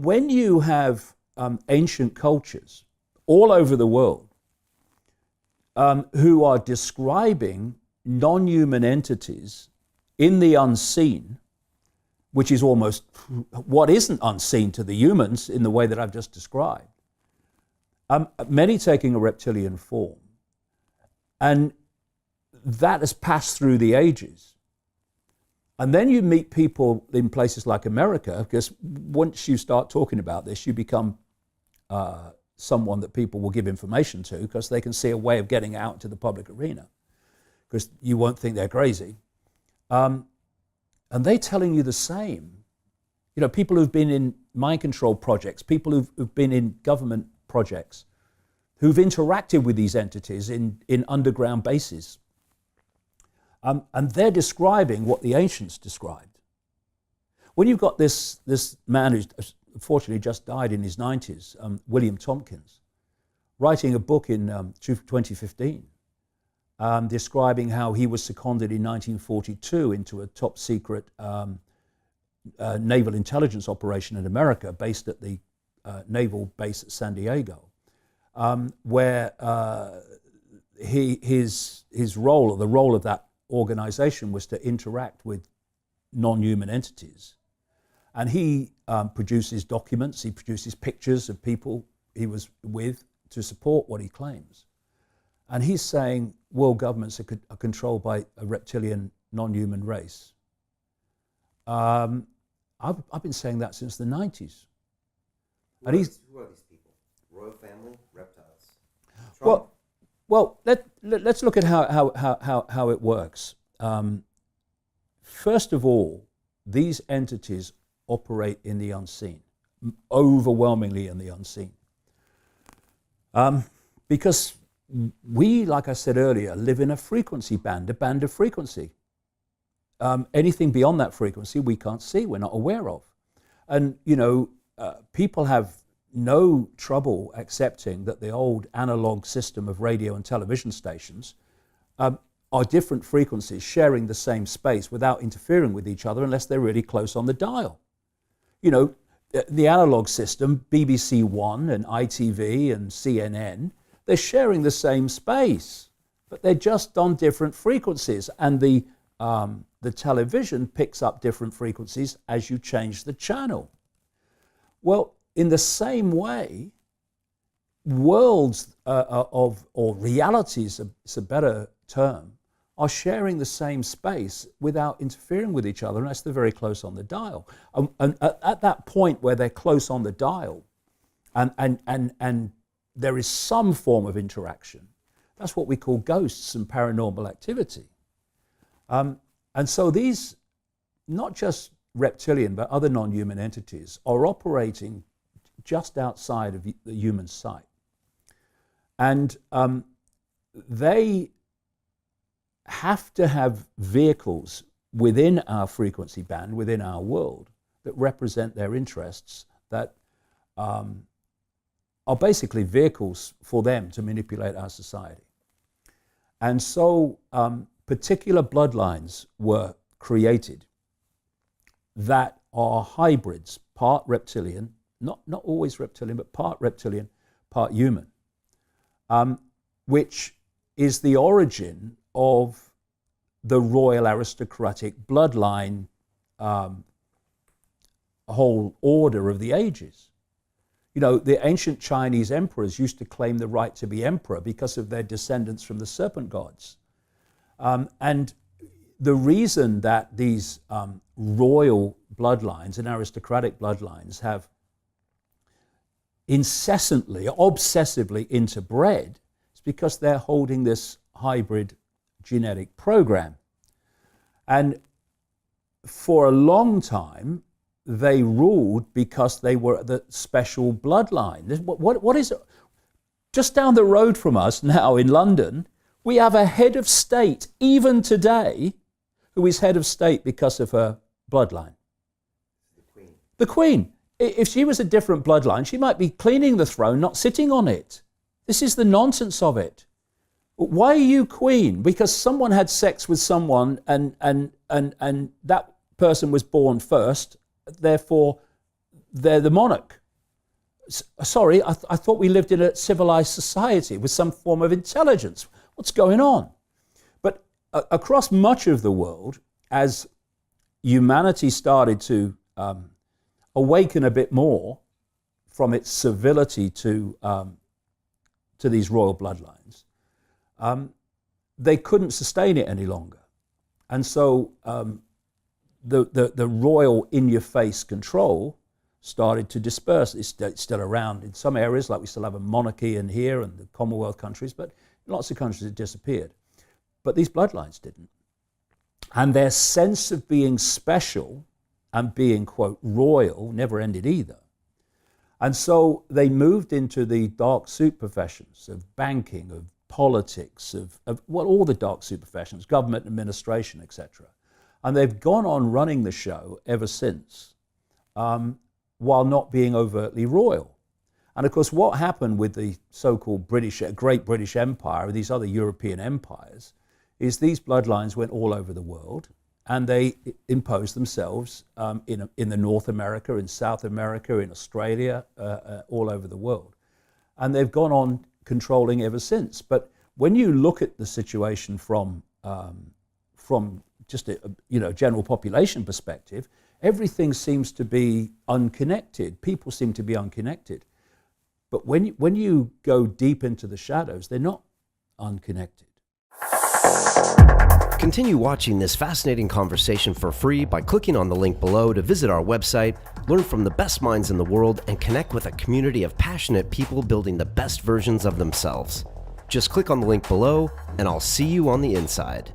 when you have ancient cultures all over the world who are describing non-human entities in the unseen, which is almost what isn't unseen to the humans in the way that I've just described, many taking a reptilian form. And that has passed through the ages. And then you meet people in places like America, because once you start talking about this, you become someone that people will give information to, because they can see a way of getting out into the public arena, because you won't think they're crazy. And they're telling you the same. You know, people who've been in mind control projects, people who've been in government projects, who've interacted with these entities in underground bases. And they're describing what the ancients described. When you've got this man who's unfortunately just died in his 90s, William Tompkins, writing a book in 2015, describing how he was seconded in 1942 into a top secret naval intelligence operation in America based at the naval base at San Diego, where his role, or the role of that organization, was to interact with non-human entities. And he produces documents, he produces pictures of people he was with to support what he claims. And he's saying world governments are controlled by a reptilian non-human race. I've been saying that since the 90s. Who are these people? Royal family, reptiles? Trump? Well, let's look at how it works. First of all, these entities operate in the unseen, overwhelmingly in the unseen. Because we, like I said earlier, live in a frequency band, a band of frequency. Anything beyond that frequency we can't see, we're not aware of. And, you know, people have no trouble accepting that the old analog system of radio and television stations are different frequencies sharing the same space without interfering with each other unless they're really close on the dial. You know, the analog system, BBC One and ITV and CNN, they're sharing the same space, but they're just on different frequencies. And the television picks up different frequencies as you change the channel. Well, in the same way, worlds or realities, it's a better term, are sharing the same space without interfering with each other unless they're very close on the dial. And at that point where they're close on the dial and there is some form of interaction, that's what we call ghosts and paranormal activity. And so these, not just reptilian, but other non-human entities are operating just outside of the human sight. And they have to have vehicles within our frequency band, within our world, that represent their interests, that are basically vehicles for them to manipulate our society. And so particular bloodlines were created that are hybrids, part reptilian, not always reptilian, but part reptilian, part human, which is the origin of the royal aristocratic bloodline whole order of the ages. You know, the ancient Chinese emperors used to claim the right to be emperor because of their descendants from the serpent gods. And the reason that these royal bloodlines and aristocratic bloodlines have incessantly, obsessively interbred is because they're holding this hybrid genetic program. And for a long time, they ruled because they were the special bloodline. What is it? Just down the road from us now in London, we have a head of state, even today, who is head of state because of her bloodline. The Queen. The Queen. If she was a different bloodline, she might be cleaning the throne, not sitting on it. This is the nonsense of it. Why are you queen? Because someone had sex with someone and that person was born first, therefore they're the monarch. Sorry, I thought we lived in a civilized society with some form of intelligence. What's going on? But across much of the world, as humanity started to awaken a bit more from its servility to these royal bloodlines, they couldn't sustain it any longer. And so the royal in-your-face control started to disperse. It's still around in some areas, like we still have a monarchy in here and the Commonwealth countries, but in lots of countries it disappeared. But these bloodlines didn't. And their sense of being special and being, quote, royal never ended either. And so they moved into the dark suit professions of banking, of politics, of all the dark suit professions, government administration, etc. And they've gone on running the show ever since, while not being overtly royal. And of course, what happened with the so-called Great British Empire, or these other European empires, is these bloodlines went all over the world, and they imposed themselves in the North America, in South America, in Australia, all over the world. And they've gone on controlling ever since. But when you look at the situation from just a general population perspective, everything seems to be unconnected. People seem to be unconnected. But when you go deep into the shadows, they're not unconnected. Continue watching this fascinating conversation for free by clicking on the link below to visit our website, learn from the best minds in the world, and connect with a community of passionate people building the best versions of themselves. Just click on the link below, and I'll see you on the inside.